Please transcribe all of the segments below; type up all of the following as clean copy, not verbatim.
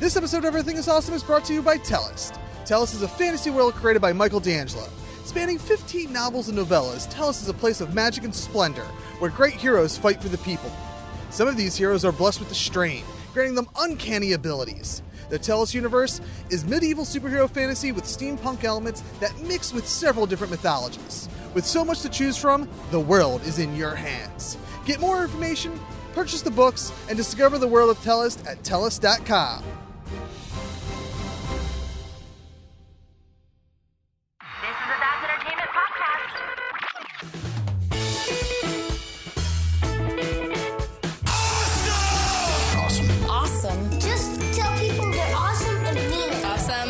This episode of Everything is Awesome is brought to you by Tellist. Tellist is a fantasy world created by Michael D'Angelo. Spanning 15 novels and novellas, Tellist is a place of magic and splendor, where great heroes fight for the people. Some of these heroes are blessed with the strain, granting them uncanny abilities. The Tellist universe is medieval superhero fantasy with steampunk elements that mix with several different mythologies. With so much to choose from, the world is in your hands. Get more information, purchase the books, and discover the world of Tellist at Tellist.com. This is a That's Entertainment podcast. Awesome. Just tell people they're awesome and mean it.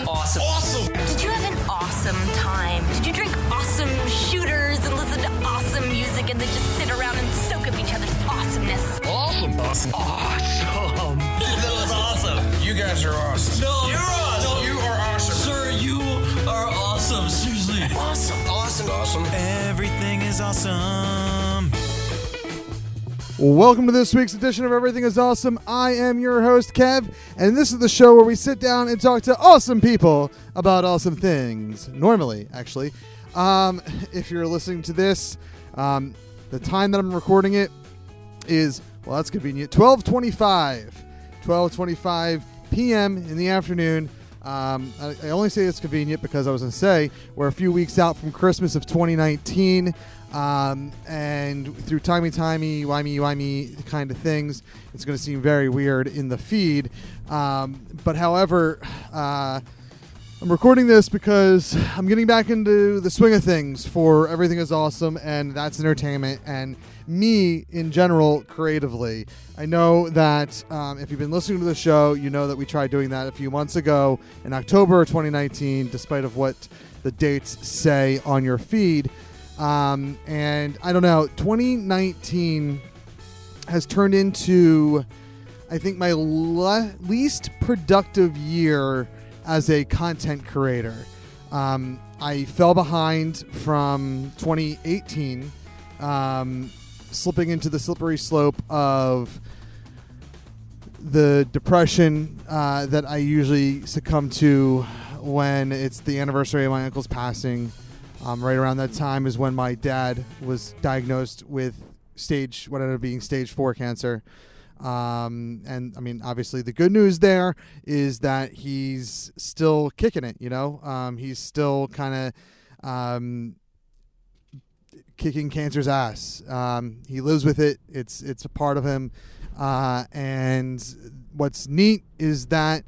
Awesome. Did you have an awesome time? Did you drink awesome shooters and listen to awesome music and then just sit around and soak up each other's awesomeness? Awesome. That was awesome. You guys are awesome. No, You're awesome. You are awesome. sir, you are awesome. Seriously. Awesome. Everything is awesome. Welcome to this week's edition of Everything is Awesome. I am your host, Kev, and this is the show where we sit down and talk to awesome people about awesome things. Normally, actually. If you're listening to this, the time that I'm recording it is, well, that's convenient, 12:25 p.m. in the afternoon. I only say it's convenient because I was going to say we're a few weeks out from Christmas of 2019. And through timey, wimey kind of things, it's going to seem very weird in the feed. But however, I'm recording this because I'm getting back into the swing of things for Everything is Awesome, and that's entertainment, and me in general creatively. I know that if you've been listening to the show, you know that we tried doing that a few months ago in October of 2019, despite of what the dates say on your feed. And I don't know, 2019 has turned into, I think, my least productive year as a content creator. I fell behind from 2018, slipping into the slippery slope of the depression that I usually succumb to when it's the anniversary of my uncle's passing. Right around that time is when my dad was diagnosed with what ended up being stage 4 cancer. And I mean, obviously the good news there is that he's still kicking it, you know? He's still kind of kicking cancer's ass. He lives with it. It's a part of him. And what's neat is that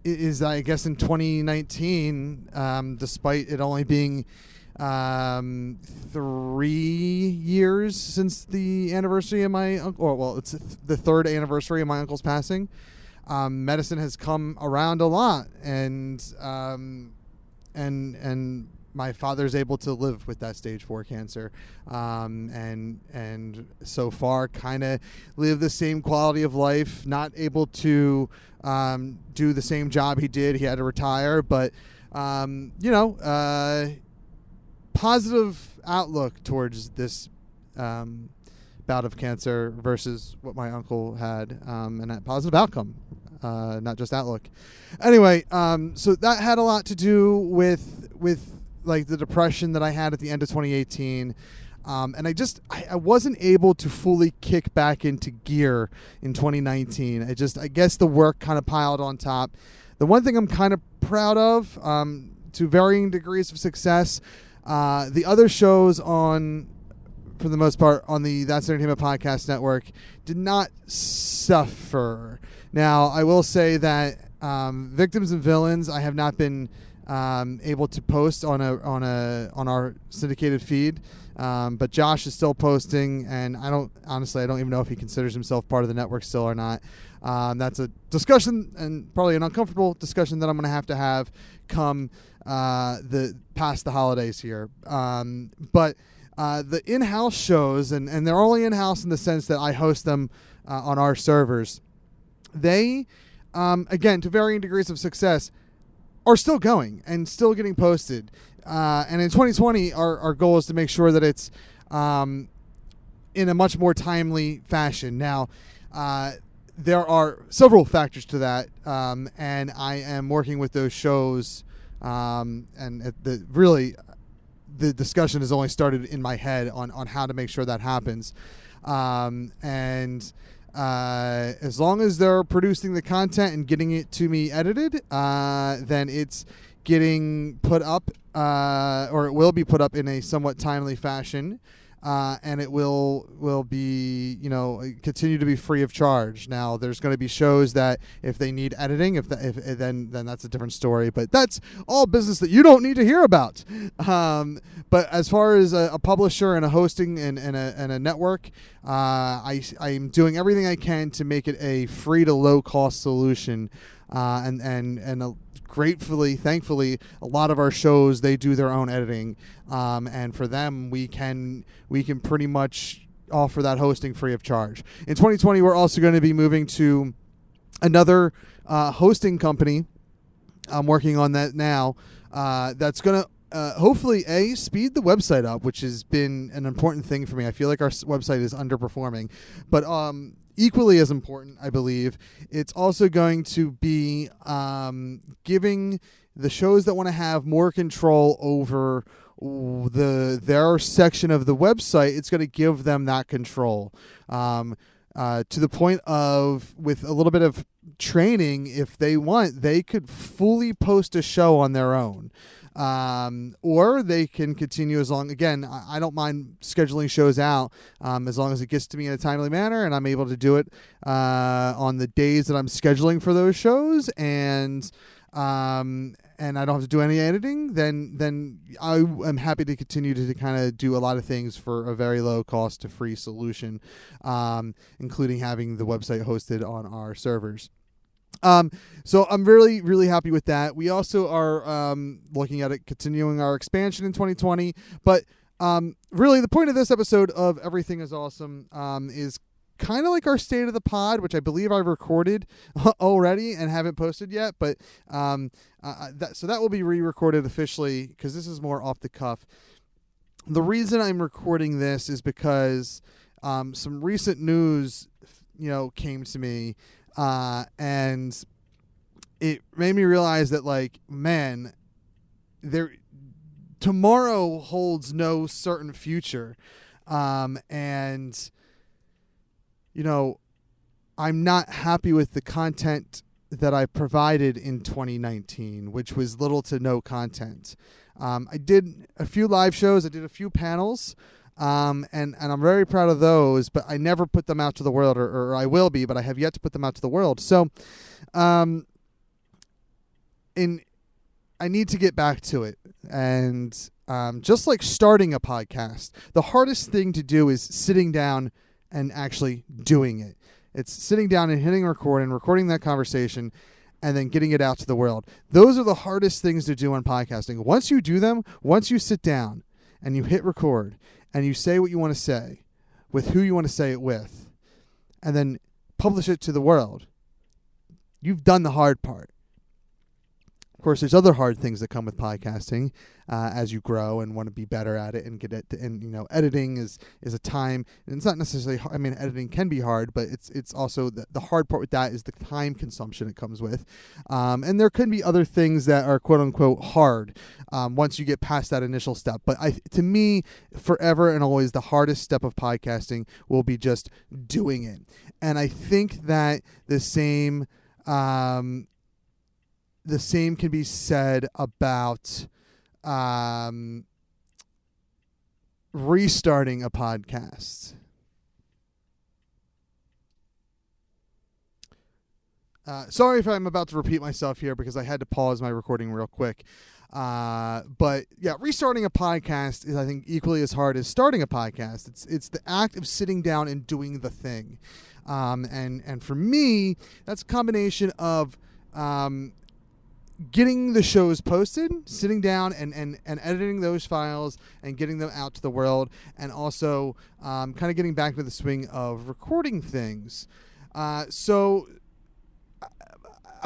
I guess in 2019, despite it only being 3 years since the anniversary of my uncle, well, it's the 3rd anniversary of my uncle's passing, medicine has come around a lot, and my father's able to live with that stage 4 cancer, and so far kind of live the same quality of life, not able to do the same job he did. He had to retire, but positive outlook towards this bout of cancer versus what my uncle had, and that positive outcome, not just outlook. Anyway, so that had a lot to do with like the depression that I had at the end of 2018. And I wasn't able to fully kick back into gear in 2019. I guess the work kind of piled on top. The one thing I'm kind of proud of, to varying degrees of success, the other shows for the most part, on the That's Entertainment Podcast Network did not suffer. Now, I will say that Victims and Villains, I have not been able to post on our syndicated feed, but Josh is still posting, and I don't even know if he considers himself part of the network still or not. That's a discussion, and probably an uncomfortable discussion, that I'm going to have come past the holidays here. But the in-house shows, and they're only in-house in the sense that I host them on our servers. They, again, to varying degrees of success, are still going and still getting posted. And in 2020, our goal is to make sure that it's in a much more timely fashion. Now, there are several factors to that, and I am working with those shows, and the discussion has only started in my head on how to make sure that happens. And as long as they're producing the content and getting it to me edited, then it's getting put up, or it will be put up in a somewhat timely fashion. And it will be, continue to be free of charge. Now, there's going to be shows that if they need editing, then that's a different story. But that's all business that you don't need to hear about. But as far as a publisher and a hosting and a network, I'm doing everything I can to make it a free to low cost solution. Gratefully, thankfully, a lot of our shows, they do their own editing, and for them, we can pretty much offer that hosting free of charge. In 2020, we're also going to be moving to another hosting company. I'm working on that now. That's going to hopefully speed the website up, which has been an important thing for me. I feel like our website is underperforming, but equally as important, I believe, it's also going to be giving the shows that want to have more control over their section of the website. It's going to give them that control, to the point of, with a little bit of training, if they want, they could fully post a show on their own. Or they can continue again, I don't mind scheduling shows out, as long as it gets to me in a timely manner and I'm able to do it on the days that I'm scheduling for those shows, and I don't have to do any editing, then I am happy to continue to kind of do a lot of things for a very low cost to free solution, including having the website hosted on our servers. So I'm really, really happy with that. We also are looking at continuing our expansion in 2020. But really, the point of this episode of Everything is Awesome is kind of like our State of the Pod, which I believe I've recorded already and haven't posted yet. But so that will be re-recorded officially, because this is more off the cuff. The reason I'm recording this is because some recent news, came to me. And it made me realize that, tomorrow holds no certain future. And, I'm not happy with the content that I provided in 2019, which was little to no content. I did a few live shows. I did a few panels. And I'm very proud of those, but I never put them out to the world, or I will be, but I have yet to put them out to the world. So, I need to get back to it. And, just like starting a podcast, the hardest thing to do is sitting down and actually doing it. It's sitting down and hitting record and recording that conversation and then getting it out to the world. Those are the hardest things to do on podcasting. Once you do them, once you sit down and you hit record and you say what you want to say with who you want to say it with, and then publish it to the world, you've done the hard part. Of course, there's other hard things that come with podcasting as you grow and want to be better at it and get it. And editing is a time, and it's not necessarily. Editing can be hard, but it's also the hard part with that is the time consumption it comes with. And there could be other things that are quote unquote hard once you get past that initial step. But to me, forever and always, the hardest step of podcasting will be just doing it. And I think that the same can be said about restarting a podcast. Sorry if I'm about to repeat myself here, because I had to pause my recording real quick. But yeah, restarting a podcast is, I think, equally as hard as starting a podcast. It's the act of sitting down and doing the thing. And for me, that's a combination of getting the shows posted, sitting down and editing those files and getting them out to the world, and also kind of getting back to the swing of recording things. So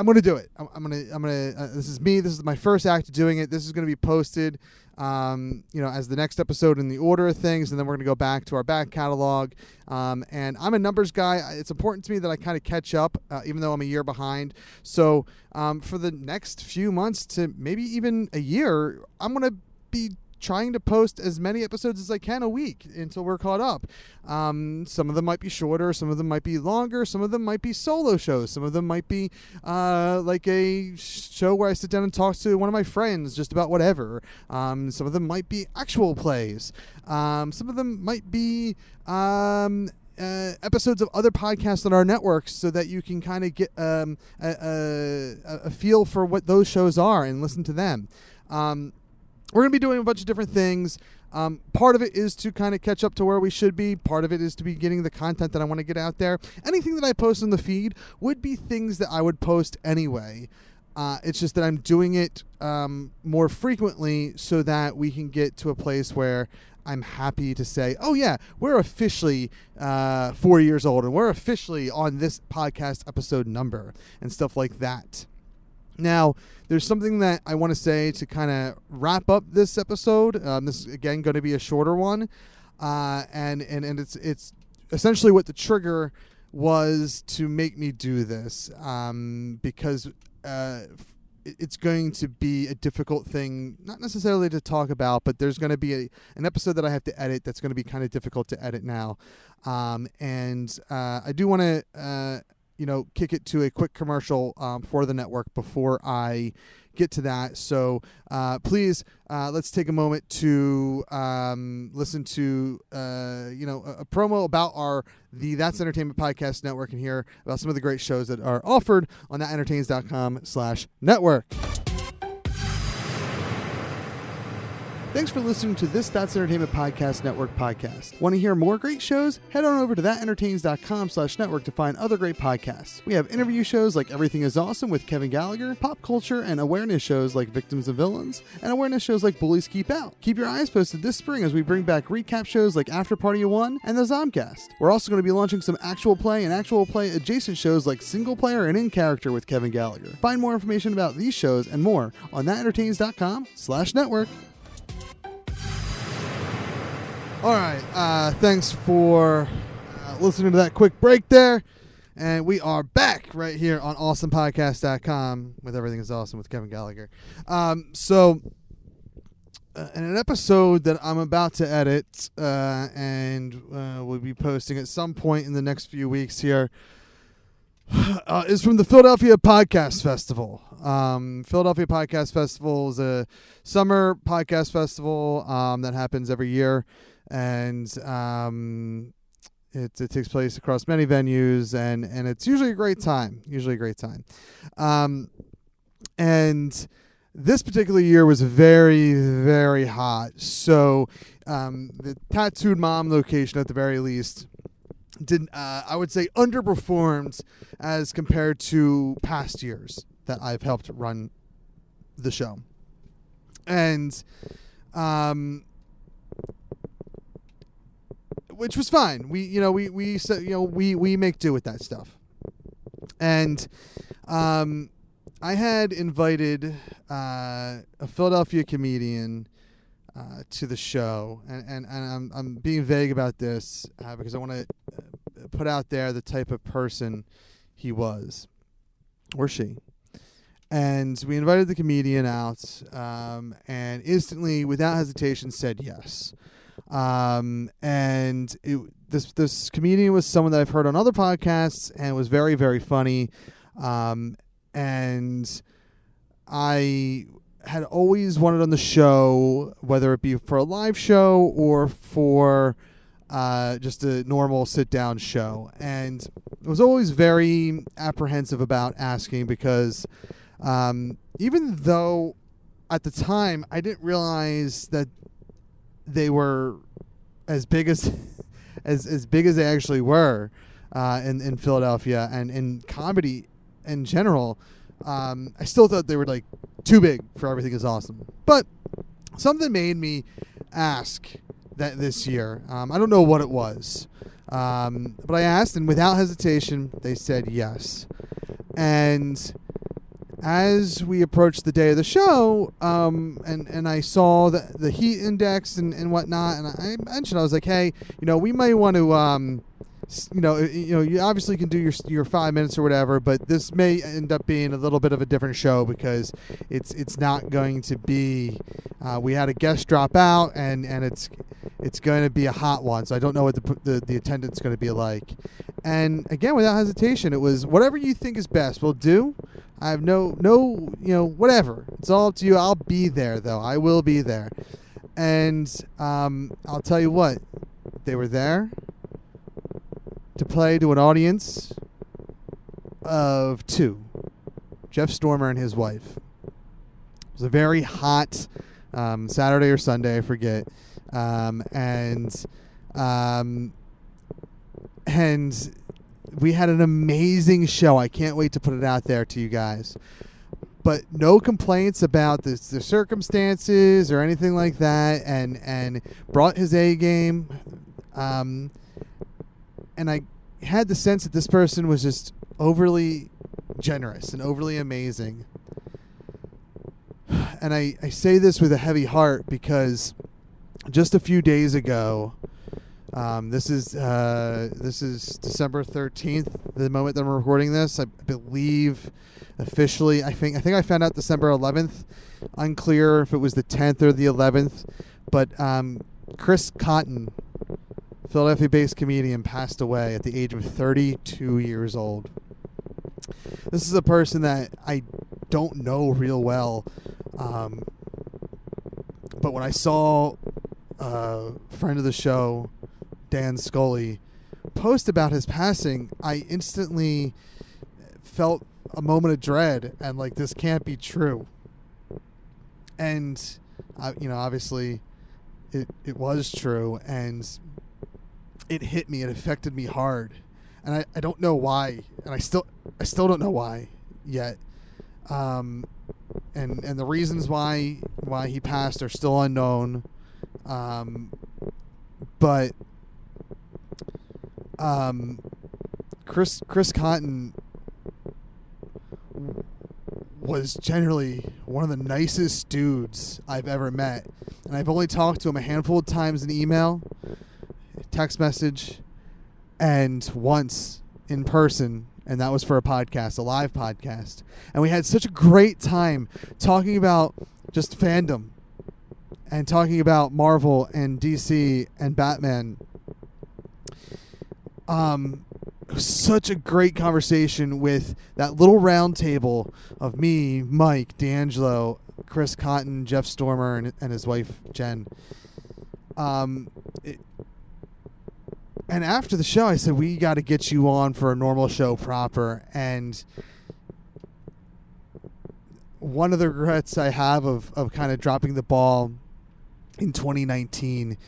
I'm going to do it. I'm going to, this is me. This is my first act of doing it. This is going to be posted, as the next episode in the order of things. And then we're going to go back to our back catalog. And I'm a numbers guy. It's important to me that I kind of catch up, even though I'm a year behind. So for the next few months to maybe even a year, I'm going to be trying to post as many episodes as I can a week until we're caught up. Some of them might be shorter, some of them might be longer, some of them might be solo shows, some of them might be like a show where I sit down and talk to one of my friends just about whatever. Some of them might be actual plays. Some of them might be episodes of other podcasts on our network, so that you can kind of get a feel for what those shows are and listen to them. We're going to be doing a bunch of different things. Part of it is to kind of catch up to where we should be. Part of it is to be getting the content that I want to get out there. Anything that I post in the feed would be things that I would post anyway. It's just that I'm doing it more frequently so that we can get to a place where I'm happy to say, oh yeah, we're officially 4 years old and we're officially on this podcast episode number and stuff like that. Now, there's something that I want to say to kind of wrap up this episode. This is, again, going to be a shorter one. And it's essentially what the trigger was to make me do this. Because it's going to be a difficult thing, not necessarily to talk about, but there's going to be an episode that I have to edit that's going to be kind of difficult to edit now. And I do want to... kick it to a quick commercial for the network before I get to that. So please, let's take a moment to listen to a promo about the That's Entertainment Podcast Network and hear about some of the great shows that are offered on thatentertains.com/network. Thanks for listening to this That's Entertainment Podcast Network podcast. Want to hear more great shows? Head on over to thatentertains.com/network to find other great podcasts. We have interview shows like Everything is Awesome with Kevin Gallagher, pop culture and awareness shows like Victims and Villains, and awareness shows like Bullies Keep Out. Keep your eyes posted this spring as we bring back recap shows like After Party of One and the Zomcast. We're also going to be launching some actual play and actual play adjacent shows like Single Player and In Character with Kevin Gallagher. Find more information about these shows and more on thatentertains.com/network. All right, thanks for listening to that quick break there. And we are back right here on awesomepodcast.com with Everything is Awesome with Kevin Gallagher. So in an episode that I'm about to edit and we'll be posting at some point in the next few weeks here is from the Philadelphia Podcast Festival. Philadelphia Podcast Festival is a summer podcast festival that happens every year. And it takes place across many venues, and it's usually a great time. And this particular year was very, very hot. So the Tattooed Mom location, at the very least, I would say underperformed as compared to past years that I've helped run the show. And which was fine. We make do with that stuff. And I had invited a Philadelphia comedian to the show, and I'm being vague about this because I want to put out there the type of person he was or she. And we invited the comedian out, and instantly, without hesitation, said yes. And this comedian was someone that I've heard on other podcasts and was very, very funny. And I had always wanted on the show, whether it be for a live show or for just a normal sit-down show. And I was always very apprehensive about asking because even though at the time I didn't realize that they were as big as as big as they actually were in Philadelphia and in comedy in general, I still thought they were like too big for Everything is Awesome. But something made me ask that this year. I don't know what it was, but I asked, and without hesitation, they said yes. And as we approached the day of the show, and I saw the heat index and whatnot, and I mentioned, I was like, hey, we might want to, you obviously can do your 5 minutes or whatever, but this may end up being a little bit of a different show because it's not going to be. We had a guest drop out, and it's going to be a hot one, so I don't know what the attendance is going to be like. And again, without hesitation, it was whatever you think is best. We'll do. I have no, whatever. It's all up to you. I'll be there, though. I will be there. And I'll tell you what, they were there to play to an audience of 2, Jeff Stormer and his wife. It was a very hot Saturday or Sunday, I forget. And we had an amazing show. I can't wait to put it out there to you guys. But no complaints about the circumstances or anything like that. And brought his A game. And I had the sense that this person was just overly generous and overly amazing. And I say this with a heavy heart because just a few days ago, this is December 13th, the moment that I'm recording this. I believe officially, I think I found out December 11th. Unclear if it was the 10th or the 11th. But Chris Cotton, Philadelphia-based comedian, passed away at the age of 32 years old. This is a person that I don't know real well. But when I saw a friend of the show, Dan Scully, post about his passing, I instantly felt a moment of dread and like, this can't be true. And, obviously it was true, and it hit me. It affected me hard. And I don't know why. And I still don't know why yet. And the reasons why he passed are still unknown. But Chris Cotton was generally one of the nicest dudes I've ever met. And I've only talked to him a handful of times in email, text message, and once in person. And that was for a podcast, a live podcast. And we had such a great time talking about just fandom and talking about Marvel and DC and Batman. It was such a great conversation with that little round table of me, Mike, D'Angelo, Chris Cotton, Jeff Stormer, and his wife, Jen. And after the show, I said, we got to get you on for a normal show proper. And one of the regrets I have of kind of dropping the ball in 2019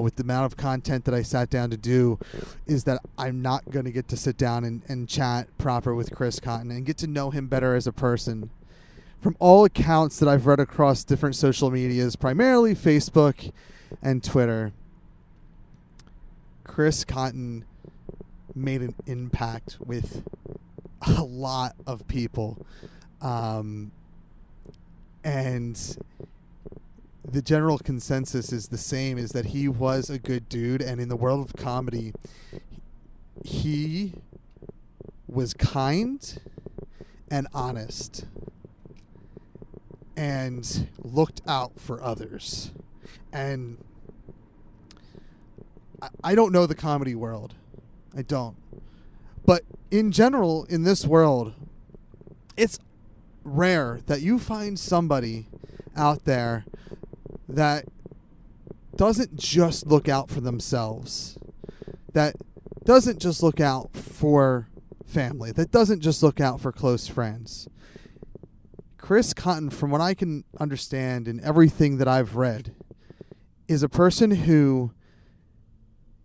with the amount of content that I sat down to do is that I'm not going to get to sit down and chat proper with Chris Cotton and get to know him better as a person. From all accounts that I've read across different social medias, primarily Facebook and Twitter, Chris Cotton made an impact with a lot of people. And the general consensus is the same, is that he was a good dude. And in the world of comedy, he was kind and honest and looked out for others. And I don't know the comedy world. I don't. But in general, in this world, it's rare that you find somebody out there that doesn't just look out for themselves, that doesn't just look out for family, that doesn't just look out for close friends. Chris Cotton, from what I can understand in everything that I've read, is a person who,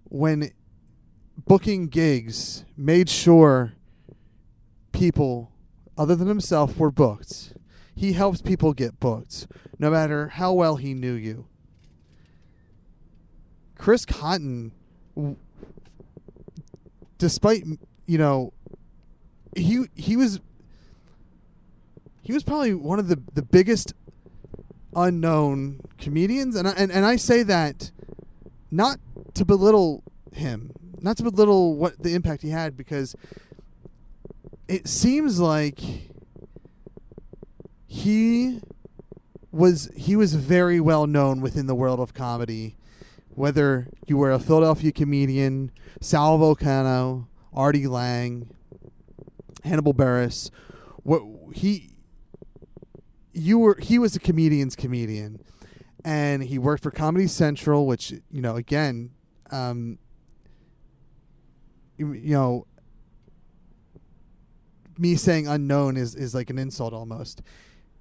when booking gigs, made sure people other than himself were booked. He helps people get booked, no matter how well he knew you. Chris Cotton, despite, he he was probably one of the biggest unknown comedians, and I say that not to belittle him, not to belittle what the impact he had, because it seems like he was very well known within the world of comedy, whether you were a Philadelphia comedian, Sal Volcano, Artie Lang, Hannibal Buress. He was a comedian's comedian, and he worked for Comedy Central, which, again, me saying unknown is like an insult almost.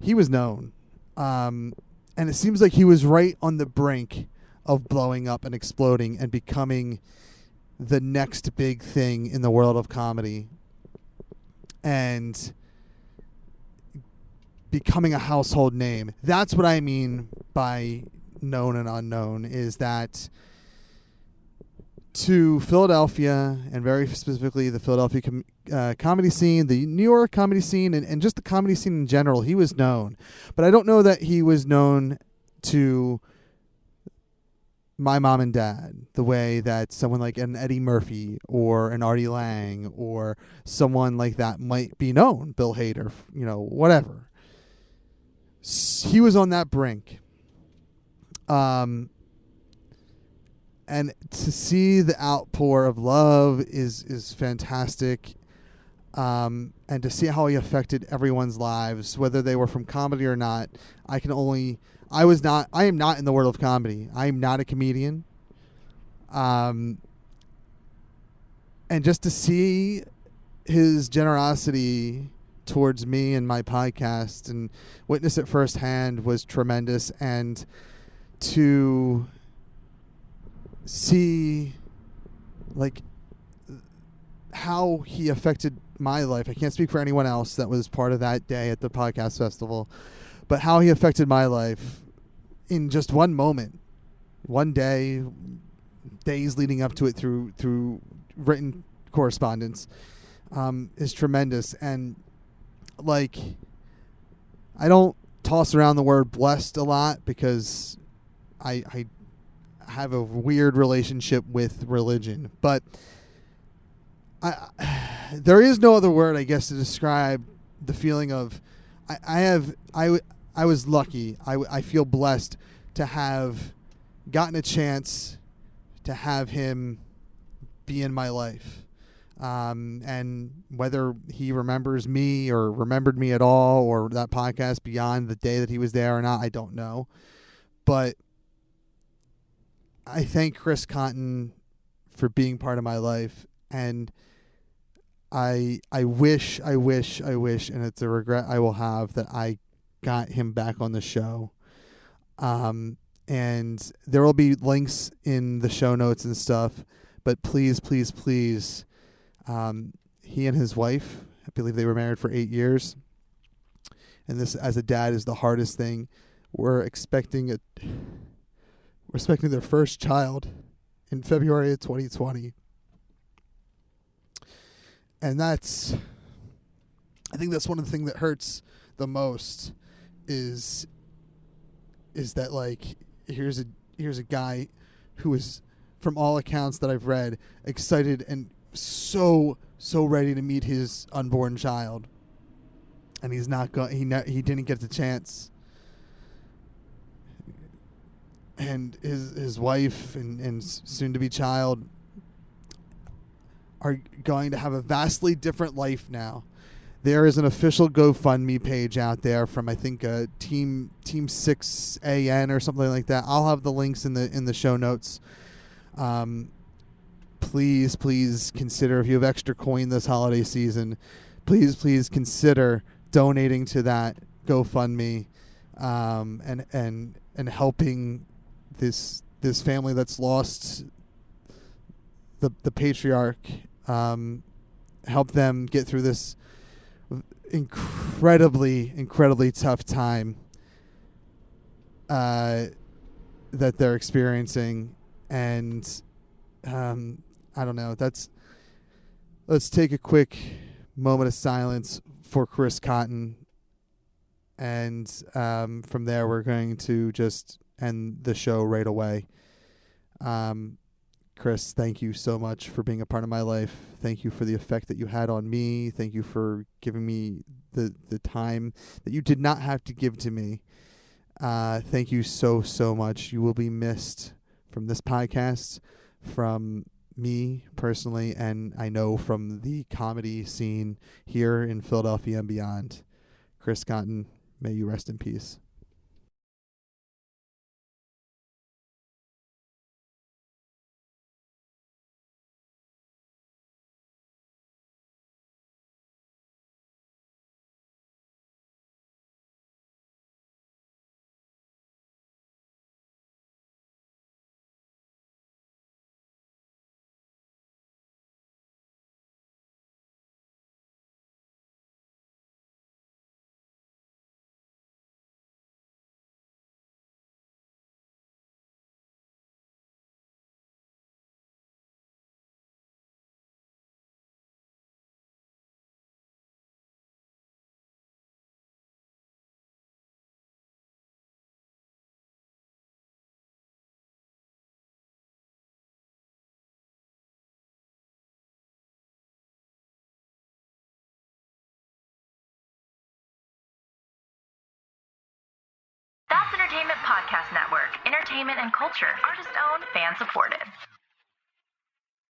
He was known. And it seems like he was right on the brink of blowing up and exploding and becoming the next big thing in the world of comedy, and becoming a household name. That's what I mean by known and unknown, is that to Philadelphia, and very specifically the Philadelphia comedy scene, the New York comedy scene, and just the comedy scene in general, he was known. But I don't know that he was known to my mom and dad the way that someone like an Eddie Murphy or an Artie Lang or someone like that might be known, Bill Hader, whatever. He was on that brink. And to see the outpour of love is fantastic. And to see how he affected everyone's lives, whether they were from comedy or not. I am not in the world of comedy. I am not a comedian. And just to see his generosity towards me and my podcast and witness it firsthand was tremendous. And to see like how he affected my life. I can't speak for anyone else that was part of that day at the podcast festival, but how he affected my life in just one moment, one day, days leading up to it through written correspondence, is tremendous. And like, I don't toss around the word blessed a lot because I have a weird relationship with religion, but there is no other word, I guess, to describe the feeling of I was lucky. I feel blessed to have gotten a chance to have him be in my life. And whether he remembers me or remembered me at all, or that podcast beyond the day that he was there or not, I don't know. But I thank Chris Cotton for being part of my life, and I wish, and it's a regret I will have, that I got him back on the show. And there will be links in the show notes and stuff, but please, please, please, he and his wife, I believe they were married for 8 years, and this, as a dad, is the hardest thing. We're expecting their first child in February of 2020. And I think that's one of the things that hurts the most is that, like, here's a guy who is, from all accounts that I've read, excited and so ready to meet his unborn child, and he's not he didn't get the chance. And his wife and soon to be child are going to have a vastly different life now. There is an official GoFundMe page out there from, I think, Team 6AN or something like that. I'll have the links in the show notes. Please consider, if you have extra coin this holiday season, please consider donating to that GoFundMe, and helping this family that's lost the patriarch, help them get through this incredibly tough time that they're experiencing. And I don't know, let's take a quick moment of silence for Chris Cotton and from there we're going to just end the show right away. Chris, thank you so much for being a part of my life. Thank you for the effect that you had on me. Thank you for giving me the time that you did not have to give to me. Thank you so much. You will be missed from this podcast, from me personally, and I know from the comedy scene here in Philadelphia and beyond. Chris Cotton, may you rest in peace. That's Entertainment Podcast Network. Entertainment and culture. Artist owned, fan supported.